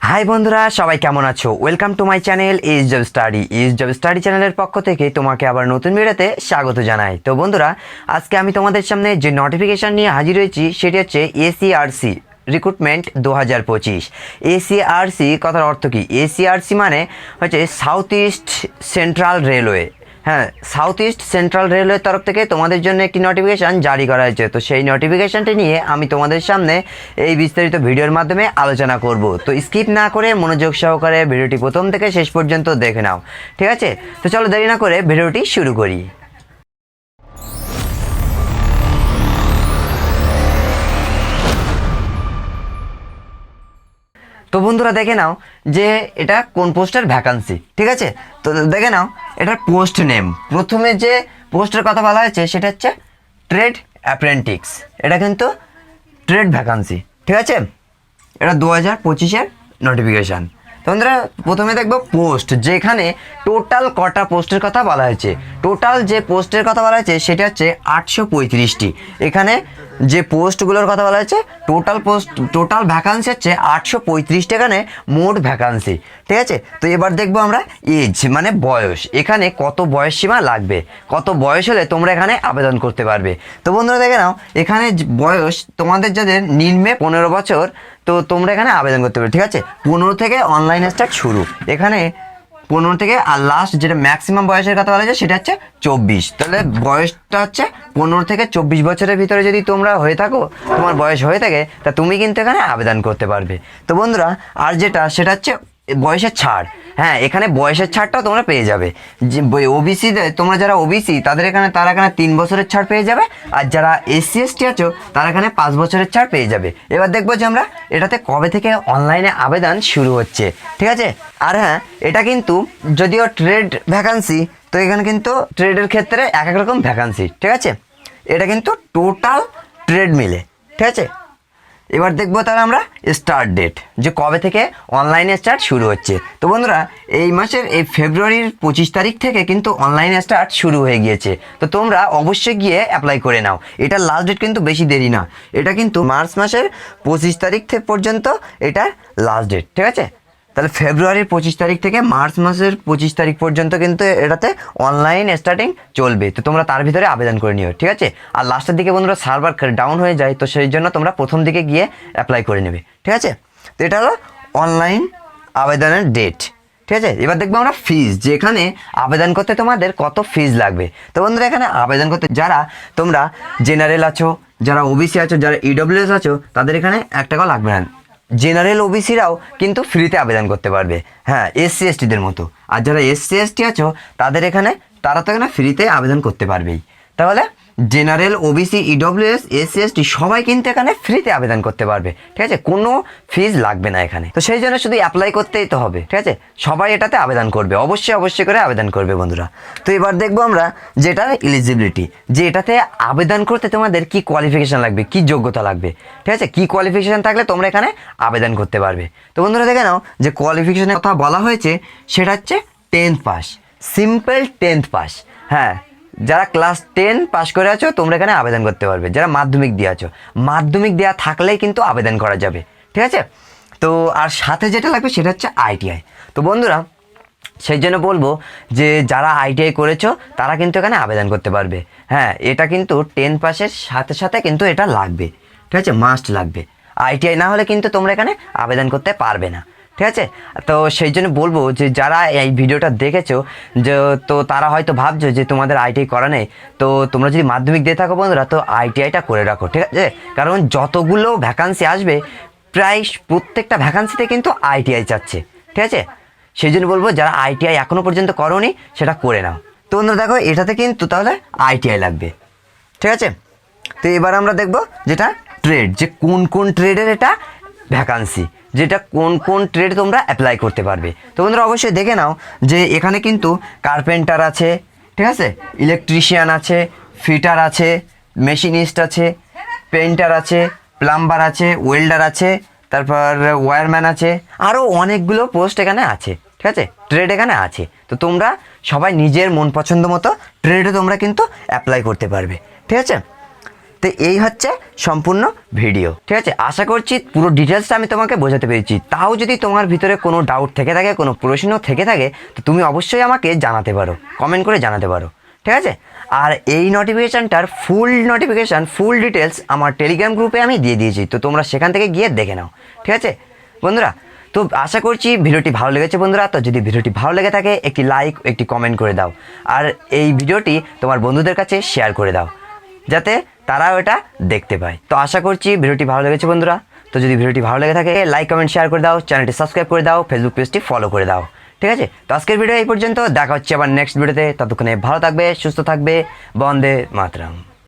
High বন্ধুরা, সবাই কেমন আছো? Welcome to my channel is job study চ্যানেলের পক্ষ থেকে তোমাকে আবার নতুন ভিডিওতে স্বাগত জানাই। তো বন্ধুরা, আজকে আমি তোমাদের সামনে যে নোটিফিকেশান নিয়ে হাজির হয়েছি সেটি হচ্ছে এসইআরসি রিক্রুটমেন্ট 2025। এসইআরসি কথার অর্থ কী? এসইআরসি মানে হচ্ছে সাউথ ইস্ট সেন্ট্রাল রেলওয়ে। হ্যাঁ, সাউথ ইস্ট সেন্ট্রাল রেলওয়ের তরফ থেকে তোমাদের জন্য একটি নোটিফিকেশান জারি করা হয়েছে। তো সেই নোটিফিকেশানটি নিয়ে আমি তোমাদের সামনে এই বিস্তারিত ভিডিওর মাধ্যমে আলোচনা করব। তো স্কিপ না করে মনোযোগ সহকারে ভিডিওটি প্রথম থেকে শেষ পর্যন্ত দেখে নাও, ঠিক আছে? তো চলো দেরি না করে ভিডিওটি শুরু করি। তো বন্ধুরা দেখে নাও যে এটা কোন পোস্টের ভ্যাকান্সি, ঠিক আছে? তো দেখে নাও এটার পোস্ট নেম। প্রথমে যে পোস্টের কথা বলা হয়েছে সেটা হচ্ছে ট্রেড অ্যাপ্রেন্টিস। এটা কিন্তু ট্রেড ভ্যাকান্সি, ঠিক আছে? এটা 2025-এর নোটিফিকেশান। তো বন্ধুরা প্রথমে দেখবো পোস্ট, যেখানে টোটাল কটা পোস্টের কথা বলা হয়েছে। টোটাল যে পোস্টের কথা বলা হয়েছে সেটা হচ্ছে 835টি। এখানে যে পোস্টগুলোর কথা বলা হয়েছে টোটাল ভ্যাকান্সি হচ্ছে 835টি, এখানে মোট ভ্যাকান্সি, ঠিক আছে? তো এবার দেখবো আমরা এজ মানে বয়স। এখানে কত বয়স সীমা লাগবে, কত বয়স হলে তোমরা এখানে আবেদন করতে পারবে। তো বন্ধুরা দেখে নাও এখানে বয়স তোমাদের যাদের নিম্নে 15 বছর, তো তোমরা এখানে আবেদন করতে পারবে, ঠিক আছে? 15 থেকে অনলাইন স্টার্ট শুরু। এখানে 15 থেকে আর লাস্ট যেটা ম্যাক্সিমাম বয়সের কথা বলা যায় সেটা হচ্ছে 24। তাহলে বয়সটা হচ্ছে 15 থেকে 24 বছরের ভিতরে যদি তোমরা হয়ে থাকো, তোমার বয়স হয়ে থাকে, তা তুমি কিন্তু এখানে আবেদন করতে পারবে। তো বন্ধুরা আর যেটা সেটা হচ্ছে বয়সের ছাড়। হ্যাঁ, এখানে বয়সের ছাড়টাও তোমরা পেয়ে যাবে। যে ওবিসিতে তোমরা যারা ওবিসি তারা এখানে 3 বছরের ছাড় পেয়ে যাবে, আর যারা এসসি এসটি আছো তারা এখানে 5 বছরের ছাড় পেয়ে যাবে। এবার দেখবো যে আমরা এটাতে কবে থেকে অনলাইনে আবেদন শুরু হচ্ছে, ঠিক আছে? আর হ্যাঁ, এটা কিন্তু যদিও ট্রেড ভ্যাকান্সি, তো এখানে কিন্তু ট্রেডের ক্ষেত্রে এক এক রকম ভ্যাকান্সি, ঠিক আছে? এটা কিন্তু টোটাল ট্রেড মিলে, ঠিক আছে? এবার দেখবো তাহলে আমরা স্টার্ট ডেট, যে কবে থেকে অনলাইনে স্টার্ট শুরু হচ্ছে। তো বন্ধুরা এই মাসের এই ফেব্রুয়ারির 25 তারিখ থেকে কিন্তু অনলাইনে স্টার্ট শুরু হয়ে গিয়েছে। তো তোমরা অবশ্যই গিয়ে অ্যাপ্লাই করে নাও। এটার লাস্ট ডেট কিন্তু বেশি দেরি না, এটা কিন্তু মার্চ মাসের 25 তারিখ থেকে পর্যন্ত এটা লাস্ট ডেট, ঠিক আছে? তাহলে ফেব্রুয়ারির 25 তারিখ থেকে মার্চ মাসের 25 তারিখ পর্যন্ত কিন্তু এটাতে অনলাইন স্টার্টিং চলবে। তো তোমরা তার ভিতরে আবেদন করে নিও, ঠিক আছে? আর লাস্টের দিকে বন্ধুরা সার্ভার ডাউন হয়ে যায়, তো সেই জন্য তোমরা প্রথম দিকে গিয়ে অ্যাপ্লাই করে নেবে, ঠিক আছে? তো এটা হলো অনলাইন আবেদনের ডেট, ঠিক আছে? এবার দেখবো আমরা ফিজ, যেখানে আবেদন করতে তোমাদের কত ফিজ লাগবে। তো বন্ধুরা এখানে আবেদন করতে যারা তোমরা জেনারেল আছো, যারা ওবিসি আছো, যারা ইডব্লিউএস আছো, তাদের এখানে 1 টাকাও লাগবে না। জেনারেল ওবিসিরাও কিন্তু ফ্রিতে আবেদন করতে পারবে, হ্যাঁ, এসসি এসটিদের মতো। আর যারা এসসি এসটি আছো তারা তো এখানে ফ্রিতে আবেদন করতে পারবেই। তাহলে general OBC EWS SC ST সবাই কিন্তু এখানে ফ্রিতে আবেদন করতে পারবে, ঠিক আছে? কোনো ফিজ লাগবে না এখানে। তো সেই জন্য শুধু অ্যাপ্লাই করতেই তো হবে, ঠিক আছে? সবাই এটাতে আবেদন করবে, অবশ্যই করে আবেদন করবে বন্ধুরা। তো এবার দেখবো আমরা যেটা এলিজিবিলিটি, যে এটাতে আবেদন করতে তোমাদের কি কোয়ালিফিকেশান লাগবে, কি যোগ্যতা লাগবে, ঠিক আছে? কি কোয়ালিফিকেশান থাকলে তোমরা এখানে আবেদন করতে পারবে। তো বন্ধুরা দেখে নাও যে কোয়ালিফিকেশানের কথা বলা হয়েছে সেটা হচ্ছে 10th pass, simple 10th pass. হ্যাঁ, যারা ক্লাস 10 পাস করে আছো তোমরা এখানে আবেদন করতে পারবে। যারা মাধ্যমিক দিয়ে আছো, মাধ্যমিক দেওয়া থাকলেই কিন্তু আবেদন করা যাবে, ঠিক আছে? তো আর সাথে যেটা লাগবে সেটা হচ্ছে আইটিআই। তো বন্ধুরা সেই জন্য বলবো যে যারা আইটিআই করেছো তারা কিন্তু এখানে আবেদন করতে পারবে। হ্যাঁ, এটা কিন্তু 10 পাসের সাথে সাথে কিন্তু এটা লাগবে, ঠিক আছে? মাস্ট লাগবে। আইটিআই না হলে কিন্তু তোমরা এখানে আবেদন করতে পারবে না, ঠিক আছে? তো সেই জন্য বলবো যে যারা এই ভিডিওটা দেখেছো, যে তো তারা হয়তো ভাবছো যে তোমাদের আইটিআই করা নেই। তো তোমরা যদি মাধ্যমিক দিয়ে থাকো বন্ধুরা, তো আইটিআইটা করে রাখো, ঠিক আছে? কারণ যতগুলো ভ্যাকান্সি আসবে প্রায় প্রত্যেকটা ভ্যাকান্সিতে কিন্তু আইটিআই চাচ্ছে, ঠিক আছে? সেই জন্য বলবো যারা আইটিআই এখনও পর্যন্ত করোনি সেটা করে নাও। তো বন্ধুরা দেখো এটাতে কিন্তু তাহলে আইটিআই লাগবে, ঠিক আছে? তো এবার আমরা দেখবো যেটা ট্রেড, যে কোন কোন ট্রেডের এটা ভ্যাকান্সি, যেটা কোন কোন ট্রেড তোমরা অ্যাপ্লাই করতে পারবে। তো বন্ধুরা অবশ্যই দেখে নাও যে এখানে কিন্তু কার্পেন্টার আছে, ঠিক আছে? ইলেকট্রিশিয়ান আছে, ফিটার আছে, মেশিনিস্ট আছে, পেইন্টার আছে, প্লাম্বার আছে, ওয়েল্ডার আছে, তারপর ওয়্যারম্যান আছে, আরও অনেকগুলো পোস্ট এখানে আছে, ঠিক আছে? ট্রেড এখানে আছে। তো তোমরা সবাই নিজের মন পছন্দ মতো ট্রেডে তোমরা কিন্তু অ্যাপ্লাই করতে পারবে, ঠিক আছে? তো তো এই হচ্ছে সম্পূর্ণ ভিডিও, ঠিক আছে। আশা করছি পুরো ডিটেলসটা আমি তোমাকে বোঝাতে পেরেছি। তাও যদি তোমার ভিতরে কোনো ডাউট থেকে থাকে, কোনো প্রশ্ন থেকে থাকে, তো তুমি অবশ্যই আমাকে জানাতে পারো, কমেন্ট করে জানাতে পারো, ঠিক আছে। আর এই নোটিফিকেশানটার ফুল ডিটেলস আমার টেলিগ্রাম গ্রুপে আমি দিয়ে দিয়েছি, তো তোমরা সেখান থেকে গিয়ে দেখে নাও, ঠিক আছে বন্ধুরা। তো আশা করছি ভিডিওটি ভালো লেগেছে বন্ধুরা। তো যদি ভিডিওটি ভালো লেগে থাকে একটি লাইক, একটি কমেন্ট করে দাও, আর এই ভিডিওটি তোমার বন্ধুদের কাছে শেয়ার করে দাও, যাতে তারাও এটা দেখতে পায়। তো আশা করছি ভিডিওটি ভালো লেগেছে বন্ধুরা। তো যদি ভিডিওটি ভালো লেগে থাকে লাইক, কমেন্ট, শেয়ার করে দাও, চ্যানেলটি সাবস্ক্রাইব করে দাও, ফেসবুক পেজটি ফলো করে দাও, ঠিক আছে। তো আজকের ভিডিও এই পর্যন্ত, দেখা হচ্ছে আবার নেক্সট ভিডিওতে। ততক্ষণে ভালো থাকবে, সুস্থ থাকবে, বন্দে মাতরম।